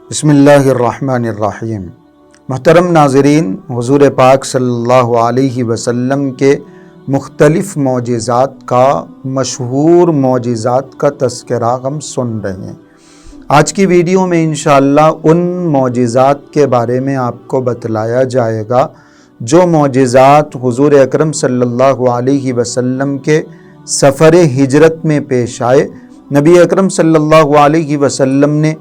بسم اللہ الرحمن الرحیم۔ محترم ناظرین، حضور پاک صلی اللہ علیہ وسلم کے مختلف معجزات کا، مشہور معجزات کا تذکرہ ہم سن رہے ہیں۔ آج کی ویڈیو میں انشاءاللہ ان معجزات کے بارے میں آپ کو بتلایا جائے گا جو معجزات حضور اکرم صلی اللہ علیہ وسلم کے سفر ہجرت میں پیش آئے۔ نبی اکرم صلی اللہ علیہ وسلم نے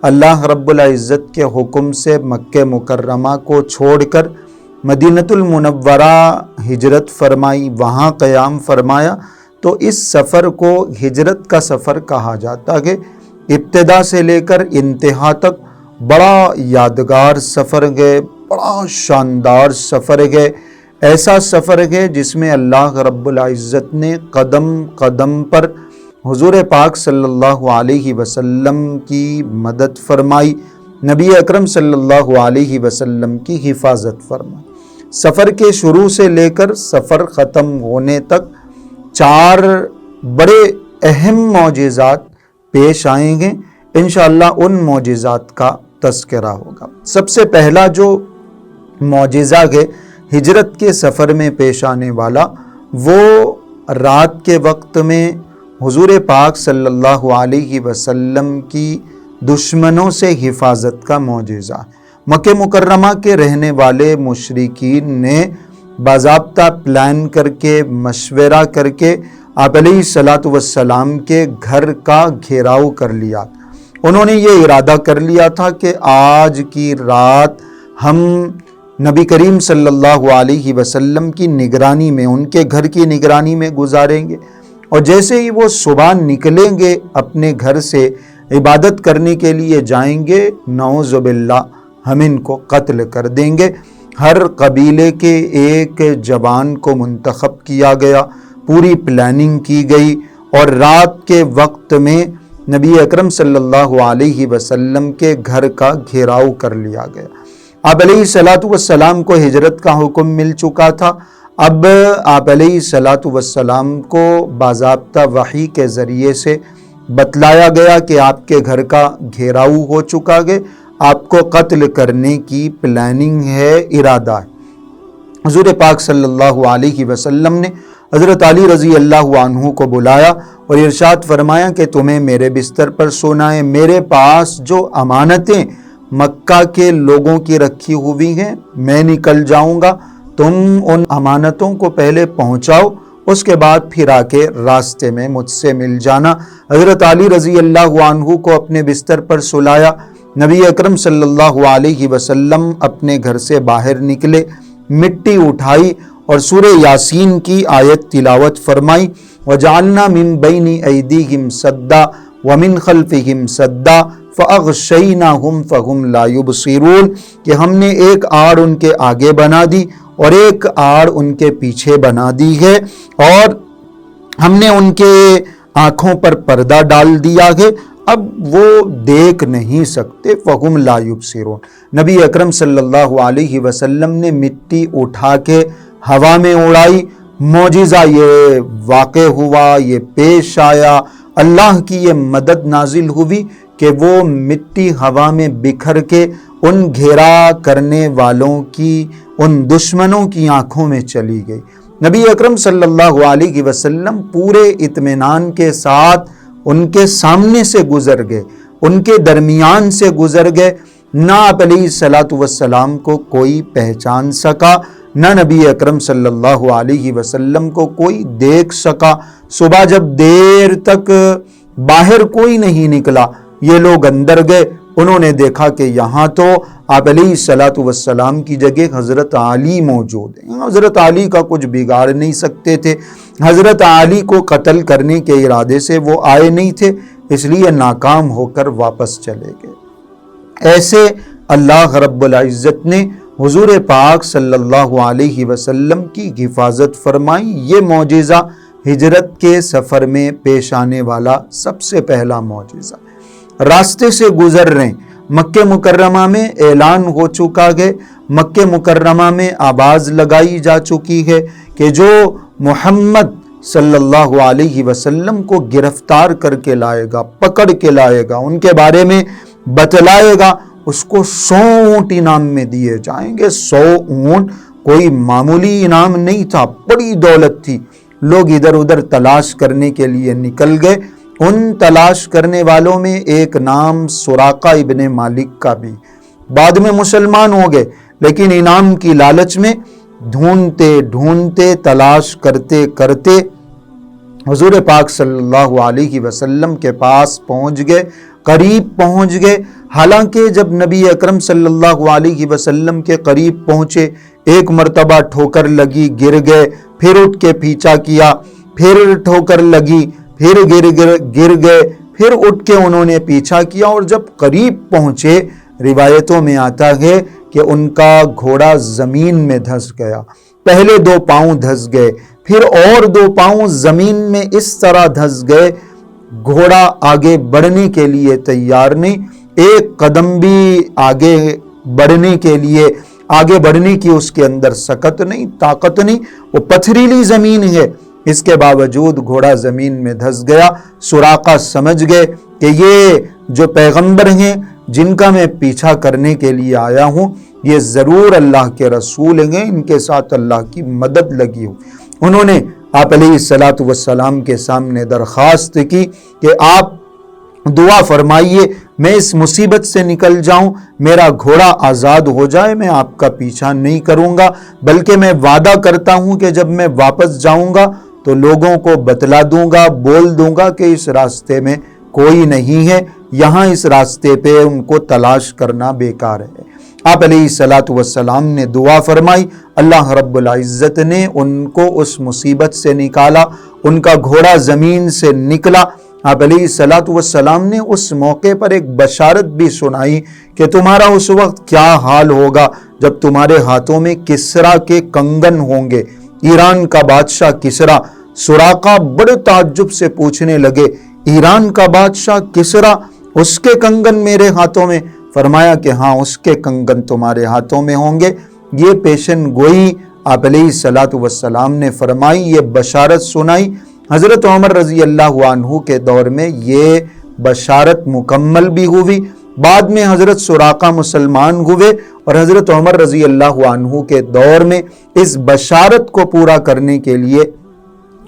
اللہ رب العزت کے حکم سے مکہ مکرمہ کو چھوڑ کر مدینۃ المنورہ ہجرت فرمائی، وہاں قیام فرمایا۔ تو اس سفر کو ہجرت کا سفر کہا جاتا ہے۔ ابتدا سے لے کر انتہا تک بڑا یادگار سفر ہے، بڑا شاندار سفر ہے، ایسا سفر ہے جس میں اللہ رب العزت نے قدم قدم پر حضور پاک صلی اللہ علیہ وسلم کی مدد فرمائی، نبی اکرم صلی اللہ علیہ وسلم کی حفاظت فرمائی۔ سفر کے شروع سے لے کر سفر ختم ہونے تک 4 بڑے اہم معجزات پیش آئیں گے۔ انشاءاللہ ان معجزات کا تذکرہ ہوگا۔ سب سے پہلا جو معجزہ ہے ہجرت کے سفر میں پیش آنے والا، وہ رات کے وقت میں حضور پاک صلی اللہ علیہ وسلم کی دشمنوں سے حفاظت کا معجزہ۔ مکہ مکرمہ کے رہنے والے مشرکین نے باضابطہ پلان کر کے، مشورہ کر کے آپ علیہ الصلاۃ والسلام کے گھر کا گھیراؤ کر لیا۔ انہوں نے یہ ارادہ کر لیا تھا کہ آج کی رات ہم نبی کریم صلی اللہ علیہ وسلم کی نگرانی میں، ان کے گھر کی نگرانی میں گزاریں گے، اور جیسے ہی وہ صبح نکلیں گے اپنے گھر سے عبادت کرنے کے لیے جائیں گے، نعوذ باللہ ہم ان کو قتل کر دیں گے۔ ہر قبیلے کے ایک جوان کو منتخب کیا گیا، پوری پلاننگ کی گئی، اور رات کے وقت میں نبی اکرم صلی اللہ علیہ وسلم کے گھر کا گھیراؤ کر لیا گیا۔ آپ علیہ الصلاۃ والسلام کو ہجرت کا حکم مل چکا تھا۔ اب آپ علیہ الصلاۃ والسلام کو باضابطہ وحی کے ذریعے سے بتلایا گیا کہ آپ کے گھر کا گھیراؤ ہو چکا ہے، آپ کو قتل کرنے کی پلاننگ ہے، ارادہ ہے۔ حضور پاک صلی اللہ علیہ وسلم نے حضرت علی رضی اللہ عنہ کو بلایا اور ارشاد فرمایا کہ تمہیں میرے بستر پر سونا ہے، میرے پاس جو امانتیں مکہ کے لوگوں کی رکھی ہوئی ہیں میں نکل جاؤں گا، تم ان امانتوں کو پہلے پہنچاؤ، اس کے بعد پھر آ کے راستے میں مجھ سے مل جانا۔ حضرت علی رضی اللہ عنہ کو اپنے بستر پر سلایا۔ نبی اکرم صلی اللہ علیہ وسلم اپنے گھر سے باہر نکلے، مٹی اٹھائی اور سورہ یاسین کی آیت تلاوت فرمائی، وَجَعَلْنَا مِن بَيْنِ أَيْدِيهِمْ سَدًّا وَمِن خَلْفِهِمْ سَدًّا فَأَغْشَيْنَاهُمْ فَهُمْ لَا يُبْصِرُونَ، کہ ہم نے ایک آڑ ان کے آگے بنا دی اور ایک آڑ ان کے پیچھے بنا دی ہے، اور ہم نے ان کے آنکھوں پر پردہ ڈال دیا ہے، اب وہ دیکھ نہیں سکتے، فَهُمْ لَا يُبْصِرُونَ۔ نبی اکرم صلی اللہ علیہ وسلم نے مٹی اٹھا کے ہوا میں اڑائی، معجزہ یہ واقع ہوا، یہ پیش آیا، اللہ کی یہ مدد نازل ہوئی کہ وہ مٹی ہوا میں بکھر کے ان گھیرا کرنے والوں کی، ان دشمنوں کی آنکھوں میں چلی گئی۔ نبی اکرم صلی اللہ علیہ وسلم پورے اطمینان کے ساتھ ان کے سامنے سے گزر گئے، ان کے درمیان سے گزر گئے، نہ آپ علیہ الصلاۃ والسلام کو کوئی پہچان سکا، نہ نبی اکرم صلی اللہ علیہ وسلم کو کوئی دیکھ سکا۔ صبح جب دیر تک باہر کوئی نہیں نکلا، یہ لوگ اندر گئے، انہوں نے دیکھا کہ یہاں تو آپ علیہ الصلاۃ والسلام کی جگہ حضرت علی موجود ہیں، حضرت علی کا کچھ بگاڑ نہیں سکتے تھے، حضرت علی کو قتل کرنے کے ارادے سے وہ آئے نہیں تھے، اس لیے ناکام ہو کر واپس چلے گئے۔ ایسے اللہ رب العزت نے حضور پاک صلی اللہ علیہ وسلم کی حفاظت فرمائی۔ یہ معجزہ ہجرت کے سفر میں پیش آنے والا سب سے پہلا معجزہ۔ راستے سے گزر رہے ہیں، مکہ مکرمہ میں اعلان ہو چکا ہے، مکہ مکرمہ میں آواز لگائی جا چکی ہے کہ جو محمد صلی اللہ علیہ وسلم کو گرفتار کر کے لائے گا، پکڑ کے لائے گا، ان کے بارے میں بتلائے گا، اس کو 100 اونٹ انعام میں دیے جائیں گے۔ 100 اونٹ کوئی معمولی انعام نہیں تھا، بڑی دولت تھی۔ لوگ ادھر ادھر تلاش کرنے کے لیے نکل گئے۔ ان تلاش کرنے والوں میں ایک نام سراقہ ابن مالک کا بھی، بعد میں مسلمان ہو گئے، لیکن انعام کی لالچ میں ڈھونڈتے ڈھونڈتے تلاش کرتے کرتے حضور پاک صلی اللہ علیہ وسلم کے پاس پہنچ گئے، قریب پہنچ گئے۔ حالانکہ جب نبی اکرم صلی اللہ علیہ وسلم کے قریب پہنچے، ایک مرتبہ ٹھوکر لگی، گر گئے، پھر اٹھ کے پیچھا کیا، پھر ٹھوکر لگی، پھر گر گئے، پھر اٹھ کے انہوں نے پیچھا کیا، اور جب قریب پہنچے روایتوں میں آتا ہے کہ ان کا گھوڑا زمین میں دھس گیا۔ پہلے 2 پاؤں دھس گئے، پھر اور 2 پاؤں زمین میں اس طرح دھس گئے، گھوڑا آگے بڑھنے کے لیے تیار نہیں، ایک قدم بھی آگے بڑھنے کی اس کے اندر سکت نہیں، طاقت نہیں۔ وہ پتھریلی زمین ہے، اس کے باوجود گھوڑا زمین میں دھس گیا۔ سراقہ سمجھ گئے کہ یہ جو پیغمبر ہیں جن کا میں پیچھا کرنے کے لیے آیا ہوں، یہ ضرور اللہ کے رسول ہیں، ان کے ساتھ اللہ کی مدد لگی ہو۔ انہوں نے آپ علیہ الصلاۃ والسلام کے سامنے درخواست کی کہ آپ دعا فرمائیے میں اس مصیبت سے نکل جاؤں، میرا گھوڑا آزاد ہو جائے، میں آپ کا پیچھا نہیں کروں گا، بلکہ میں وعدہ کرتا ہوں کہ جب میں واپس جاؤں گا تو لوگوں کو بتلا دوں گا، بول دوں گا کہ اس راستے میں کوئی نہیں ہے، یہاں اس راستے پہ ان کو تلاش کرنا بیکار ہے۔ آپ علیہ الصلاۃ والسلام نے دعا فرمائی، اللہ رب العزت نے ان کو اس مصیبت سے نکالا، ان کا گھوڑا زمین سے نکلا۔ آپ علیہ الصلاۃ والسلام نے اس موقع پر ایک بشارت بھی سنائی کہ تمہارا اس وقت کیا حال ہوگا جب تمہارے ہاتھوں میں کسرا کے کنگن ہوں گے۔ ایران کا بادشاہ کسرا، سراقہ بڑے تعجب سے پوچھنے لگے، ایران کا بادشاہ کسرا، اس کے کنگن میرے ہاتھوں میں؟ فرمایا کہ ہاں، اس کے کنگن تمہارے ہاتھوں میں ہوں گے۔ یہ پیشن گوئی آپ علیہ الصلاۃ والسلام نے فرمائی، یہ بشارت سنائی۔ حضرت عمر رضی اللہ عنہ کے دور میں یہ بشارت مکمل بھی ہوئی۔ بعد میں حضرت سراقہ مسلمان ہوئے اور حضرت عمر رضی اللہ عنہ کے دور میں اس بشارت کو پورا کرنے کے لیے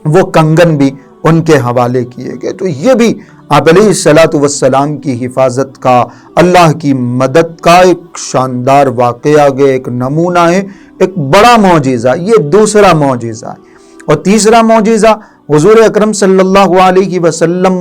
وہ کنگن بھی ان کے حوالے کیے گئے۔ تو یہ بھی آپ علیہ الصلاۃ والسلام کی حفاظت کا، اللہ کی مدد کا ایک شاندار واقعہ ہے، ایک نمونہ ہے، ایک بڑا معجزہ۔ یہ دوسرا معجزہ ہے۔ اور تیسرا معجزہ، حضور اکرم صلی اللہ علیہ وسلم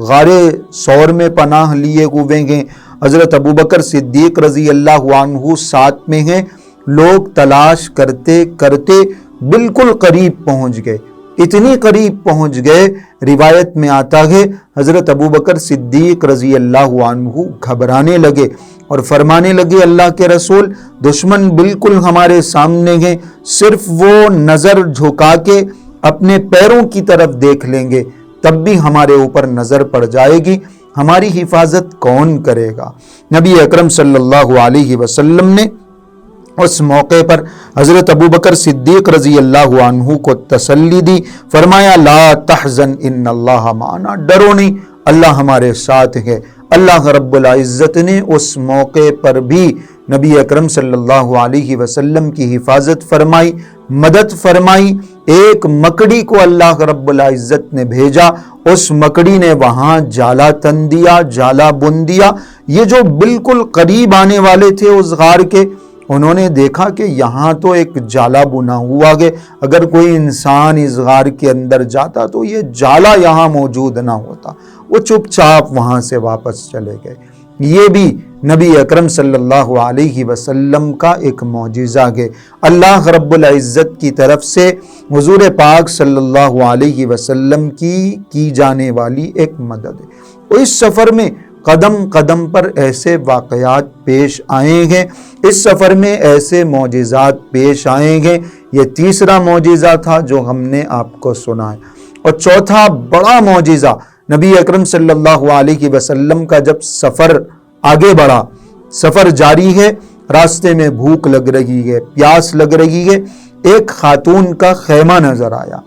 غار ثور میں پناہ لیے ہوئے ہیں، حضرت ابوبکر صدیق رضی اللہ عنہ ساتھ میں ہیں، لوگ تلاش کرتے کرتے بالکل قریب پہنچ گئے، اتنی قریب پہنچ گئے، روایت میں آتا ہے حضرت ابوبکر صدیق رضی اللہ عنہ گھبرانے لگے اور فرمانے لگے، اللہ کے رسول، دشمن بالکل ہمارے سامنے ہیں، صرف وہ نظر جھکا کے اپنے پیروں کی طرف دیکھ لیں گے، تب بھی ہمارے اوپر نظر پڑ جائے گی، ہماری حفاظت کون کرے گا؟ نبی اکرم صلی اللہ علیہ وسلم نے اس موقع پر حضرت ابوبکر صدیق رضی اللہ عنہ کو تسلی دی، فرمایا لا تحزن ان اللہ معنا، ڈرو نہیں، اللہ ہمارے ساتھ ہے۔ اللہ رب العزت نے اس موقع پر بھی نبی اکرم صلی اللہ علیہ وسلم کی حفاظت فرمائی، مدد فرمائی۔ ایک مکڑی کو اللہ رب العزت نے بھیجا، اس مکڑی نے وہاں جالا تن دیا، جالا بن دیا۔ یہ جو بالکل قریب آنے والے تھے اس غار کے، انہوں نے دیکھا کہ یہاں تو ایک جالا بنا ہوا ہے، اگر کوئی انسان اس غار کے اندر جاتا تو یہ جالا یہاں موجود نہ ہوتا، وہ چپ چاپ وہاں سے واپس چلے گئے۔ یہ بھی نبی اکرم صلی اللہ علیہ وسلم کا ایک معجزہ ہے، اللہ رب العزت کی طرف سے حضور پاک صلی اللہ علیہ وسلم کی جانے والی ایک مدد ہے۔ اور اس سفر میں قدم قدم پر ایسے واقعات پیش آئے ہیں، اس سفر میں ایسے معجزات پیش آئے ہیں۔ یہ تیسرا معجزہ تھا جو ہم نے آپ کو سنا ہے۔ اور چوتھا بڑا معجزہ، نبی اکرم صلی اللہ علیہ وسلم کا جب سفر آگے بڑھا، سفر جاری ہے، راستے میں بھوک لگ رہی ہے، پیاس لگ رہی ہے، ایک خاتون کا خیمہ نظر آیا۔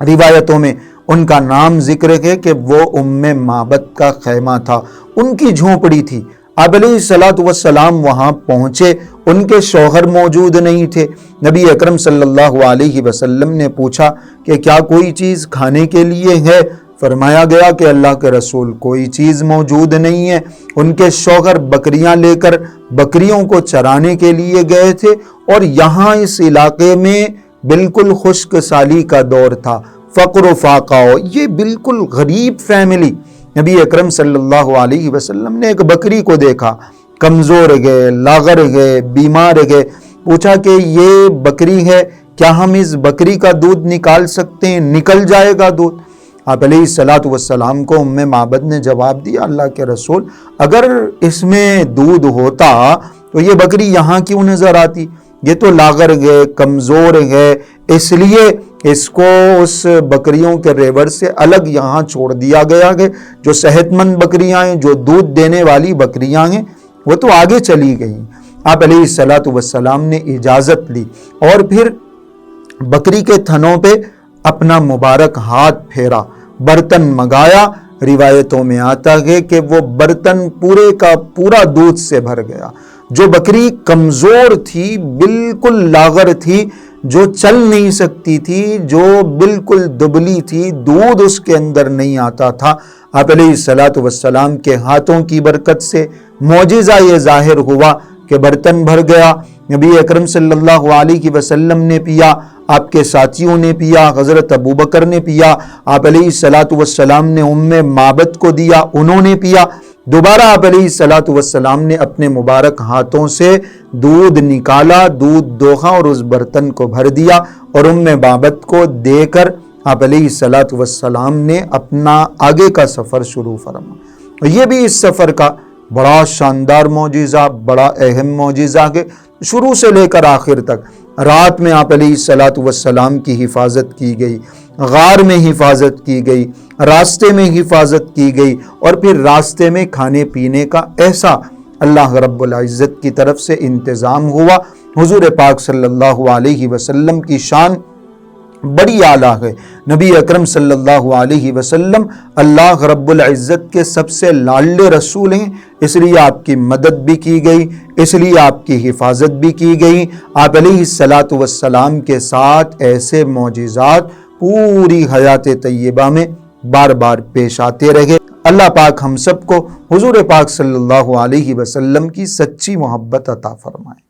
روایتوں میں ان کا نام ذکر ہے کہ وہ ام معبد کا خیمہ تھا، ان کی جھونپڑی تھی۔ آپ علیہ السلام وہاں پہنچے، ان کے شوہر موجود نہیں تھے۔ نبی اکرم صلی اللہ علیہ وسلم نے پوچھا کہ کیا کوئی چیز کھانے کے لیے ہے؟ فرمایا گیا کہ اللہ کے رسول کوئی چیز موجود نہیں ہے۔ ان کے شوہر بکریاں لے کر بکریوں کو چرانے کے لیے گئے تھے، اور یہاں اس علاقے میں بالکل خشک سالی کا دور تھا، فقر و فاقہ، یہ بالکل غریب فیملی۔ نبی اکرم صلی اللہ علیہ وسلم نے ایک بکری کو دیکھا، کمزور گئے، لاغر گئے، بیمار گئے، پوچھا کہ یہ بکری ہے، کیا ہم اس بکری کا دودھ نکال سکتے ہیں؟ نکل جائے گا دودھ۔ آپ علیہ السلام کو ام معبد نے جواب دیا، اللہ کے رسول اگر اس میں دودھ ہوتا تو یہ بکری یہاں کیوں نظر آتی؟ یہ تو لاغر گئے، کمزور ہے، اس لیے اس کو اس بکریوں کے ریوڑ سے الگ یہاں چھوڑ دیا گیا ہے۔ جو صحت مند بکریاں ہیں، جو دودھ دینے والی بکریاں ہیں، وہ تو آگے چلی گئیں۔ آپ علیہ السلام نے اجازت لی اور پھر بکری کے تھنوں پہ اپنا مبارک ہاتھ پھیرا، برتن منگایا۔ روایتوں میں آتا ہے کہ وہ برتن پورے کا پورا دودھ سے بھر گیا۔ جو بکری کمزور تھی، بالکل لاغر تھی، جو چل نہیں سکتی تھی، جو بالکل دبلی تھی، دودھ اس کے اندر نہیں آتا تھا، آپ علیہ السلام کے ہاتھوں کی برکت سے معجزہ یہ ظاہر ہوا کہ برتن بھر گیا۔ نبی اکرم صلی اللہ علیہ وسلم نے پیا، آپ کے ساتھیوں نے پیا، حضرت ابوبکر نے پیا، آپ علیہ السلام نے ام معبد کو دیا، انہوں نے پیا۔ دوبارہ آپ علیہ السلام نے اپنے مبارک ہاتھوں سے دودھ نکالا، دودھ دوہا اور اس برتن کو بھر دیا، اور ام معبد کو دے کر آپ علیہ السلام نے اپنا آگے کا سفر شروع فرمایا۔ یہ بھی اس سفر کا بڑا شاندار معجزہ، بڑا اہم معجزہ ہے، شروع سے لے کر آخر تک۔ رات میں آپ علیہ السلام کی حفاظت کی گئی، غار میں حفاظت کی گئی، راستے میں حفاظت کی گئی، اور پھر راستے میں کھانے پینے کا ایسا اللہ رب العزت کی طرف سے انتظام ہوا۔ حضور پاک صلی اللہ علیہ وسلم کی شان بڑی اعلیٰ ہے۔ نبی اکرم صلی اللہ علیہ وسلم اللہ رب العزت کے سب سے لاڈلے رسول ہیں، اس لیے آپ کی مدد بھی کی گئی، اس لیے آپ کی حفاظت بھی کی گئی۔ آپ علیہ السلام کے ساتھ ایسے معجزات پوری حیات طیبہ میں بار بار پیش آتے رہے۔ اللہ پاک ہم سب کو حضور پاک صلی اللہ علیہ وسلم کی سچی محبت عطا فرمائے۔